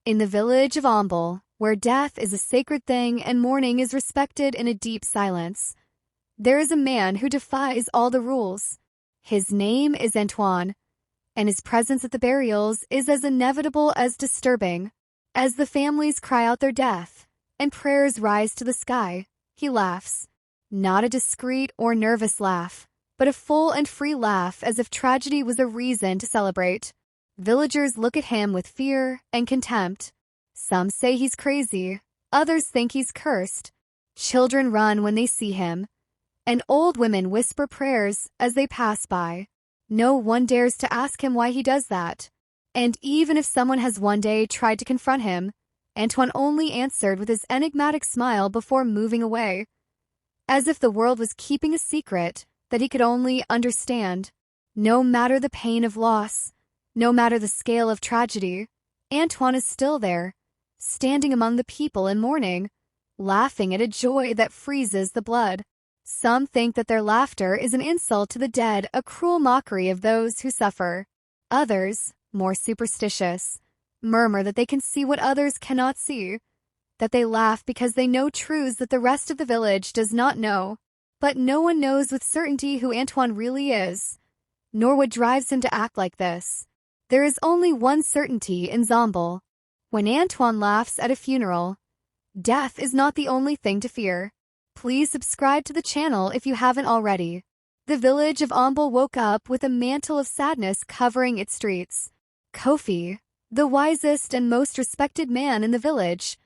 In the village of Ombol, where death is a sacred thing and mourning is respected in a deep silence, there is a man who defies all the rules. His name is Antoine, and his presence at the burials is as inevitable as disturbing. As the families cry out their death, and prayers rise to the sky, he laughs. Not a discreet or nervous laugh, but a full and free laugh as if tragedy was a reason to celebrate. Villagers look at him with fear and contempt. Some say he's crazy, others think he's cursed. Children run when they see him, and old women whisper prayers as they pass by. No one dares to ask him why he does that. And even if someone has one day tried to confront him, Antoine only answered with his enigmatic smile before moving away, as if the world was keeping a secret that he could only understand. No matter the pain of loss, no matter the scale of tragedy, Antoine is still there, standing among the people in mourning, laughing at a joy that freezes the blood. Some think that their laughter is an insult to the dead, a cruel mockery of those who suffer. Others, more superstitious, murmur that they can see what others cannot see, that they laugh because they know truths that the rest of the village does not know. But no one knows with certainty who Antoine really is, nor what drives him to act like this. There is only one certainty in Zombel. When Antoine laughs at a funeral, death is not the only thing to fear. Please subscribe to the channel if you haven't already. The village of Ombol woke up with a mantle of sadness covering its streets. Kofi, the wisest and most respected man in the village,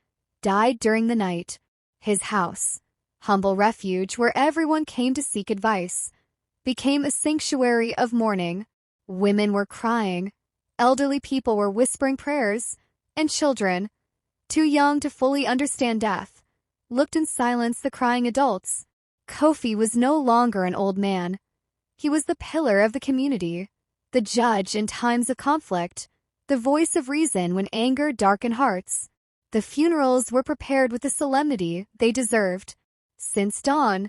died during the night. His house, humble refuge where everyone came to seek advice, became a sanctuary of mourning. Women were crying, elderly people were whispering prayers, and children, too young to fully understand death, looked in silence the crying adults. Kofi was no longer an old man. He was the pillar of the community, the judge in times of conflict, the voice of reason when anger darkened hearts. The funerals were prepared with the solemnity they deserved. Since dawn,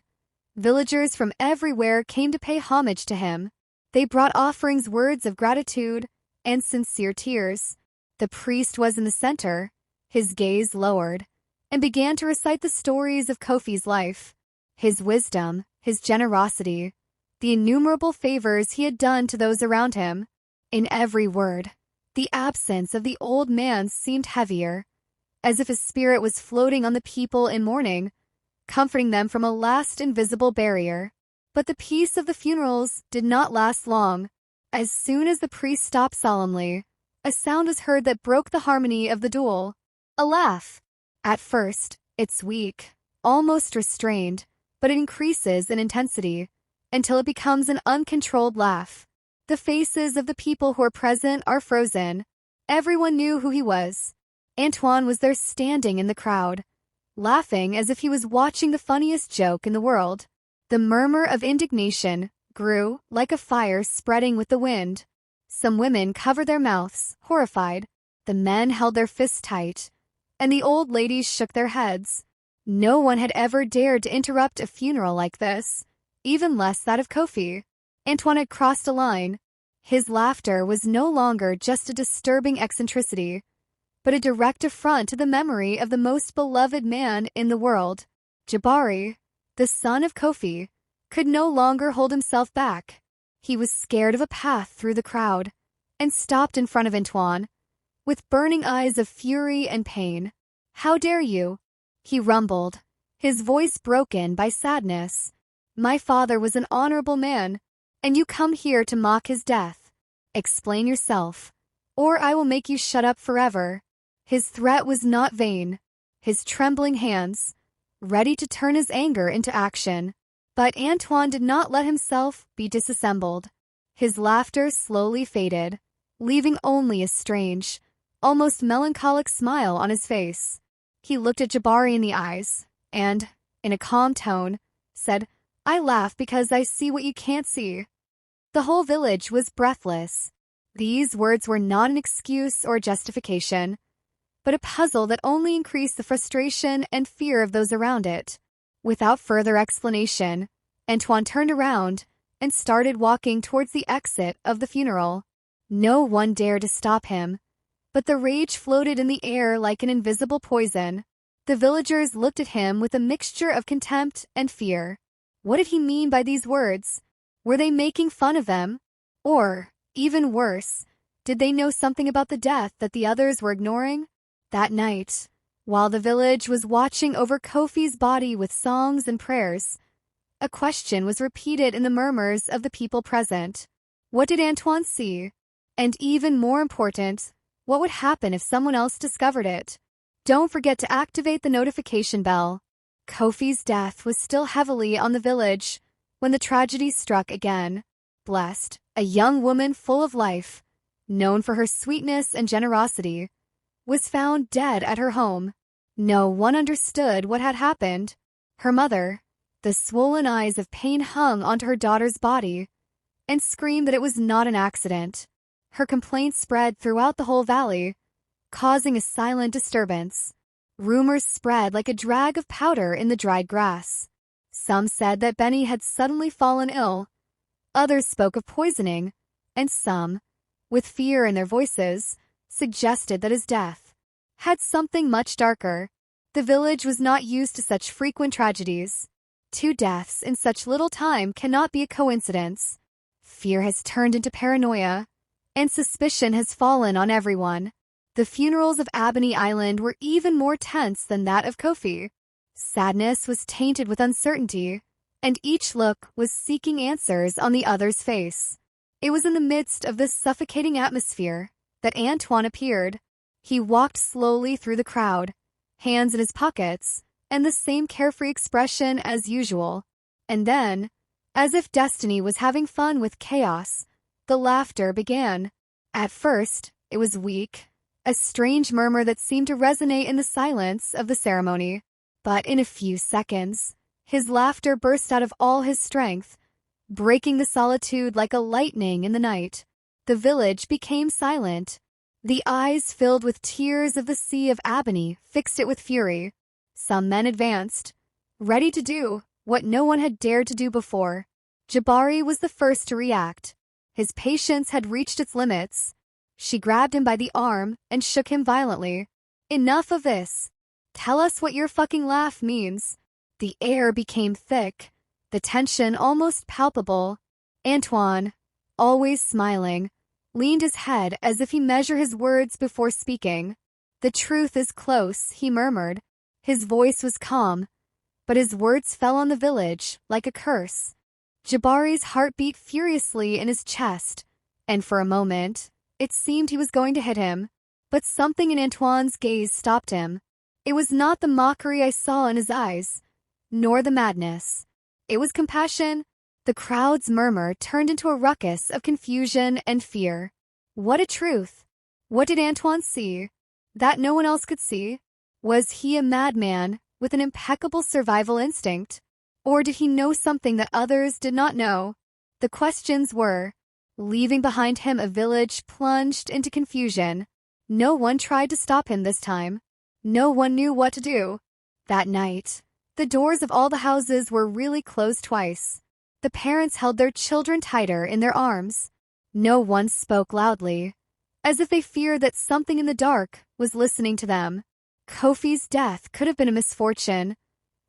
villagers from everywhere came to pay homage to him. They brought offerings, words of gratitude, and sincere tears. The priest was in the center, his gaze lowered, and began to recite the stories of Kofi's life, his wisdom, his generosity, the innumerable favors he had done to those around him. In every word, the absence of the old man seemed heavier, as if his spirit was floating on the people in mourning, comforting them from a last invisible barrier. But the peace of the funerals did not last long. As soon as the priest stopped solemnly, a sound was heard that broke the harmony of the duel. A laugh. At first, it's weak, almost restrained, but it increases in intensity until it becomes an uncontrolled laugh. The faces of the people who are present are frozen. Everyone knew who he was. Antoine was there standing in the crowd, laughing as if he was watching the funniest joke in the world. The murmur of indignation grew like a fire spreading with the wind. Some women covered their mouths, horrified. The men held their fists tight, and the old ladies shook their heads. No one had ever dared to interrupt a funeral like this, even less that of Kofi. Antoine had crossed a line. His laughter was no longer just a disturbing eccentricity, but a direct affront to the memory of the most beloved man in the world. Jabari, the son of Kofi, could no longer hold himself back. He was scared of a path through the crowd, and stopped in front of Antoine, with burning eyes of fury and pain. "How dare you?" he rumbled, his voice broken by sadness. "My father was an honorable man, and you come here to mock his death. Explain yourself, or I will make you shut up forever." His threat was not vain, his trembling hands, ready to turn his anger into action. But Antoine did not let himself be disassembled. His laughter slowly faded, leaving only a strange, almost melancholic smile on his face. He looked at Jabari in the eyes, and, in a calm tone, said, "I laugh because I see what you can't see." The whole village was breathless. These words were not an excuse or justification, but a puzzle that only increased the frustration and fear of those around it. Without further explanation, Antoine turned around and started walking towards the exit of the funeral. No one dared to stop him. but the rage floated in the air like an invisible poison. The villagers looked at him with a mixture of contempt and fear. What did he mean by these words? Were they making fun of them? Or, even worse, did they know something about the death that the others were ignoring? That night, while the village was watching over Kofi's body with songs and prayers, a question was repeated in the murmurs of the people present. What did Antoine see? And even more important, what would happen if someone else discovered it? Don't forget to activate the notification bell. Kofi's death was still heavily on the village when the tragedy struck again. Blessed, a young woman full of life, known for her sweetness and generosity, was found dead at her home. No one understood what had happened. Her mother, the swollen eyes of pain hung onto her daughter's body, and screamed that it was not an accident. Her complaint spread throughout the whole valley, causing a silent disturbance. Rumors spread like a drag of powder in the dried grass. Some said that Benny had suddenly fallen ill. Others spoke of poisoning, and some, with fear in their voices, suggested that his death had something much darker. The village was not used to such frequent tragedies. 2 deaths in such little time cannot be a coincidence. Fear has turned into paranoia, and suspicion has fallen on everyone. The funerals of Ebony Island were even more tense than that of Kofi. Sadness was tainted with uncertainty, and each look was seeking answers on the other's face. It was in the midst of this suffocating atmosphere that Antoine appeared. He walked slowly through the crowd, hands in his pockets, and the same carefree expression as usual. And then, as if destiny was having fun with chaos, the laughter began. At first, it was weak, a strange murmur that seemed to resonate in the silence of the ceremony. But in a few seconds, his laughter burst out of all his strength, breaking the solitude like a lightning in the night. The village became silent. The eyes filled with tears of the sea of Ebony fixed it with fury. Some men advanced, ready to do what no one had dared to do before. Jabari was the first to react. His patience had reached its limits. She grabbed him by the arm and shook him violently. Enough of this. Tell us what your fucking laugh means. The air became thick, the tension almost palpable. Antoine, always smiling, leaned his head as if he measured his words before speaking. The truth is close, he murmured. His voice was calm, but his words fell on the village like a curse. Jabari's heart beat furiously in his chest, and for a moment, it seemed he was going to hit him. But something in Antoine's gaze stopped him. It was not the mockery I saw in his eyes, nor the madness. It was compassion. The crowd's murmur turned into a ruckus of confusion and fear. What a truth! What did Antoine see that no one else could see? Was he a madman with an impeccable survival instinct? Or did he know something that others did not know? The questions were, leaving behind him a village plunged into confusion. No one tried to stop him this time. No one knew what to do. That night, the doors of all the houses were really closed twice. The parents held their children tighter in their arms. No one spoke loudly, as if they feared that something in the dark was listening to them. Kofi's death could have been a misfortune,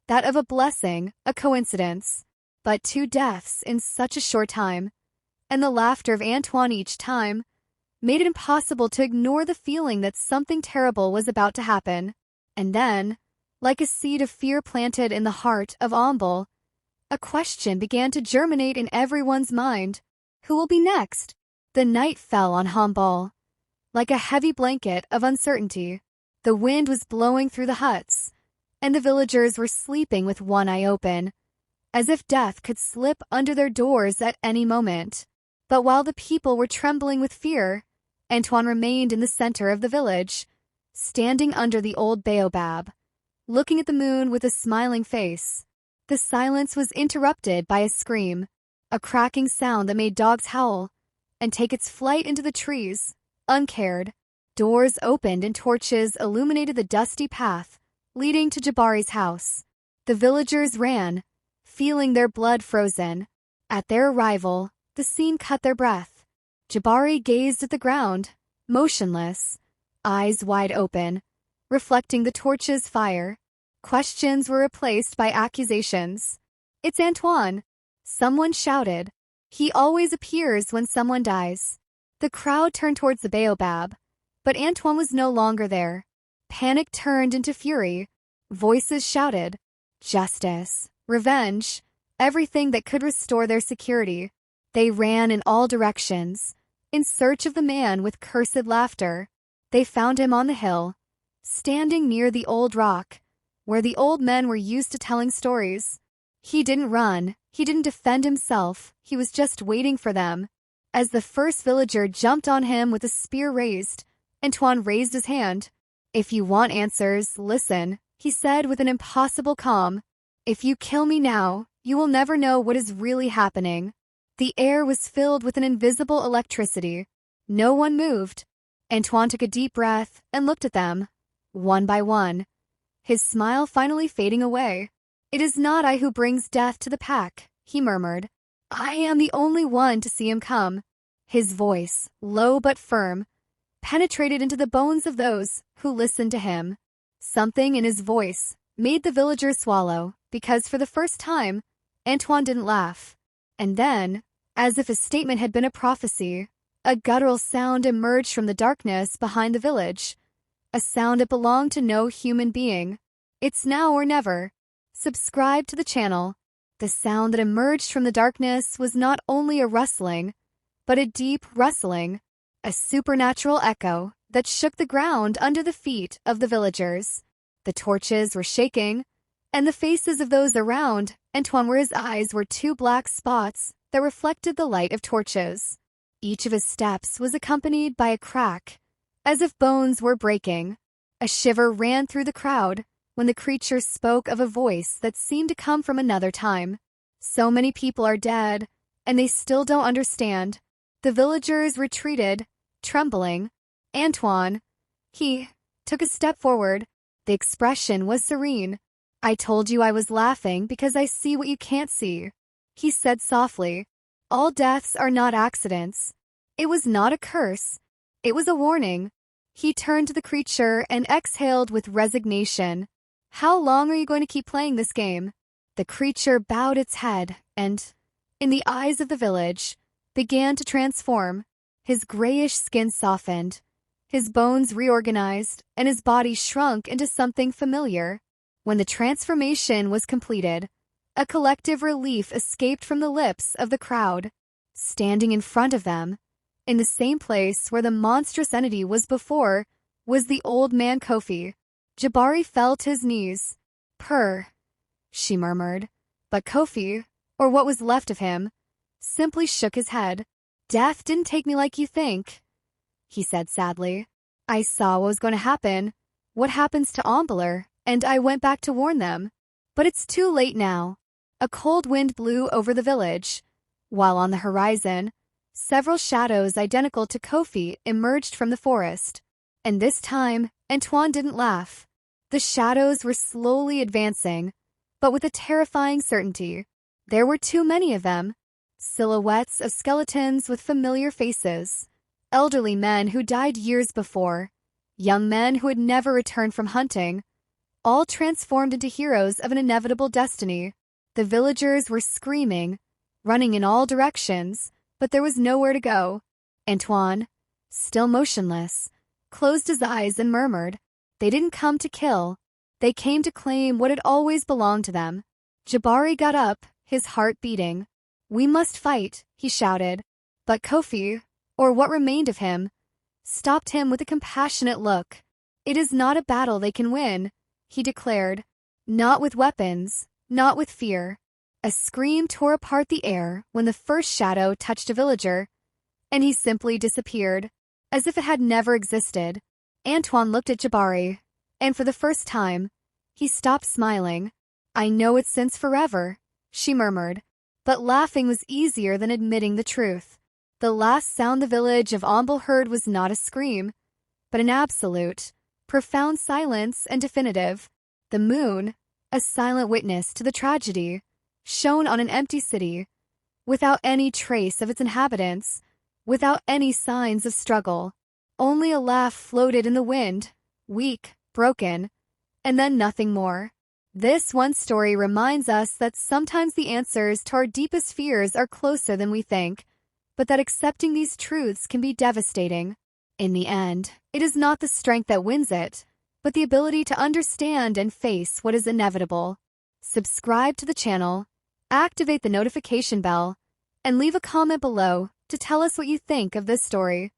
that of a blessing, a coincidence. But 2 deaths in such a short time, and the laughter of Antoine each time, made it impossible to ignore the feeling that something terrible was about to happen. And then, like a seed of fear planted in the heart of Omble, a question began to germinate in everyone's mind. Who will be next? The night fell on Omble, like a heavy blanket of uncertainty. The wind was blowing through the huts, and the villagers were sleeping with one eye open, as if death could slip under their doors at any moment. But while the people were trembling with fear, Antoine remained in the center of the village, standing under the old baobab, looking at the moon with a smiling face. The silence was interrupted by a scream, a cracking sound that made dogs howl and take its flight into the trees, uncared. Doors opened and torches illuminated the dusty path leading to Jabari's house. The villagers ran, feeling their blood frozen. At their arrival, the scene cut their breath. Jabari gazed at the ground, motionless, eyes wide open, reflecting the torch's fire. Questions were replaced by accusations. "It's Antoine!" Someone shouted. "He always appears when someone dies." The crowd turned towards the baobab, but Antoine was no longer there. Panic turned into fury. Voices shouted, justice, revenge, everything that could restore their security. They ran in all directions, in search of the man with cursed laughter. They found him on the hill, standing near the old rock, where the old men were used to telling stories. He didn't run, he didn't defend himself, he was just waiting for them. As the first villager jumped on him with a spear raised, Antoine raised his hand. "If you want answers, listen," he said with an impossible calm. "If you kill me now, you will never know what is really happening." The air was filled with an invisible electricity. No one moved. Antoine took a deep breath and looked at them, one by one, his smile finally fading away. "It is not I who brings death to the pack," he murmured. "I am the only one to see him come." His voice, low but firm, penetrated into the bones of those who listened to him. Something in his voice made the villagers swallow, because for the first time, Antoine didn't laugh. And then, as if his statement had been a prophecy, a guttural sound emerged from the darkness behind the village, a sound that belonged to no human being. "It's now or never. Subscribe to the channel." The sound that emerged from the darkness was not only a rustling, but a deep rustling, a supernatural echo that shook the ground under the feet of the villagers. The torches were shaking, and the faces of those around Antoine where his eyes were two black spots that reflected the light of torches. Each of his steps was accompanied by a crack, as if bones were breaking. A shiver ran through the crowd when the creature spoke of a voice that seemed to come from another time. "So many people are dead, and they still don't understand." The villagers retreated, trembling. Antoine, he took a step forward. The expression was serene. "I told you I was laughing because I see what you can't see," he said softly. "All deaths are not accidents." It was not a curse. It was a warning. He turned to the creature and exhaled with resignation. "How long are you going to keep playing this game?" The creature bowed its head and, in the eyes of the village, began to transform. His grayish skin softened, his bones reorganized, and his body shrunk into something familiar. When the transformation was completed, a collective relief escaped from the lips of the crowd. Standing in front of them, in the same place where the monstrous entity was before, was the old man Kofi. Jabari fell to his knees. "Purr," she murmured. But Kofi, or what was left of him, simply shook his head. "Death didn't take me like you think," he said sadly. "I saw what was going to happen, what happens to Ambler, and I went back to warn them. But it's too late now." A cold wind blew over the village, while on the horizon, several shadows identical to Kofi emerged from the forest. And this time, Antoine didn't laugh. The shadows were slowly advancing, but with a terrifying certainty. There were too many of them. Silhouettes of skeletons with familiar faces. Elderly men who died years before. Young men who had never returned from hunting. All transformed into heroes of an inevitable destiny. The villagers were screaming, running in all directions, but there was nowhere to go. Antoine, still motionless, closed his eyes and murmured, "They didn't come to kill. They came to claim what had always belonged to them." Jabari got up, his heart beating. "We must fight," he shouted. But Kofi, or what remained of him, stopped him with a compassionate look. "It is not a battle they can win," he declared. "Not with weapons, not with fear." A scream tore apart the air when the first shadow touched a villager, and he simply disappeared, as if it had never existed. Antoine looked at Jabari, and for the first time, he stopped smiling. "I know it since forever," she murmured, but laughing was easier than admitting the truth. The last sound the village of Omble heard was not a scream, but an absolute, profound silence and definitive. The moon, a silent witness to the tragedy, shone on an empty city, without any trace of its inhabitants, without any signs of struggle. Only a laugh floated in the wind, weak, broken, and then nothing more. This one story reminds us that sometimes the answers to our deepest fears are closer than we think, but that accepting these truths can be devastating. In the end, it is not the strength that wins it, but the ability to understand and face what is inevitable. Subscribe to the channel, activate the notification bell, and leave a comment below to tell us what you think of this story.